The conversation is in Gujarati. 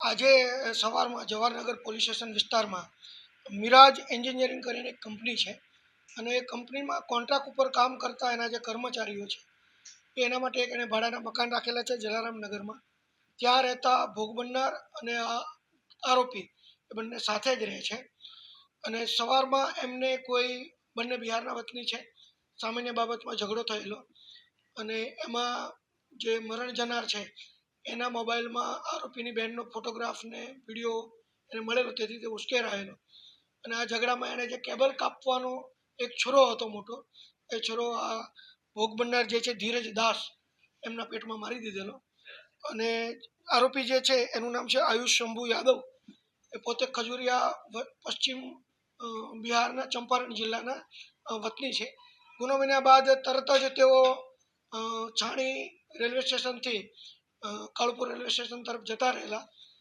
આજે સવારમાં જવાહરનગર પોલીસ સ્ટેશન વિસ્તારમાં મિરાજ એન્જિનિયરિંગ કરીને એક કંપની છે અને એ કંપનીમાં કોન્ટ્રાક્ટ ઉપર કામ કરતા એના જે કર્મચારીઓ છે એના માટે એક એણે ભાડાના મકાન રાખેલા છે જલારામનગરમાં. ત્યાં રહેતા ભોગ બનનાર અને આરોપી એ બંને સાથે જ રહે છે અને સવારમાં એમને કોઈ બંને બિહારના વતની છે, સામાન્ય બાબતમાં ઝઘડો થયેલો અને એમાં જે મરણ જનાર છે એના મોબાઈલમાં આરોપીની બહેનનો ફોટોગ્રાફ ને વિડીયો એને મળેલો, તેથી તે ઉશ્કેરાયેલો અને આ ઝઘડામાં એણે જે કેબલ કાપવાનો એક છોરો હતો મોટો, એ છોરો આ ભોગ બનનાર જે છે ધીરજ દાસ એમના પેટમાં મારી દીધેલો અને આરોપી જે છે એનું નામ છે આયુષ શંભુ યાદવ. એ પોતે ખજુરિયા પશ્ચિમ બિહારના ચંપારણ જિલ્લાના વતની છે. ગુનો બન્યા બાદ તરત જ તેઓ છાણી રેલવે સ્ટેશનથી કાળુપુર રેલવે સ્ટેશન તરફ જતા રહેલા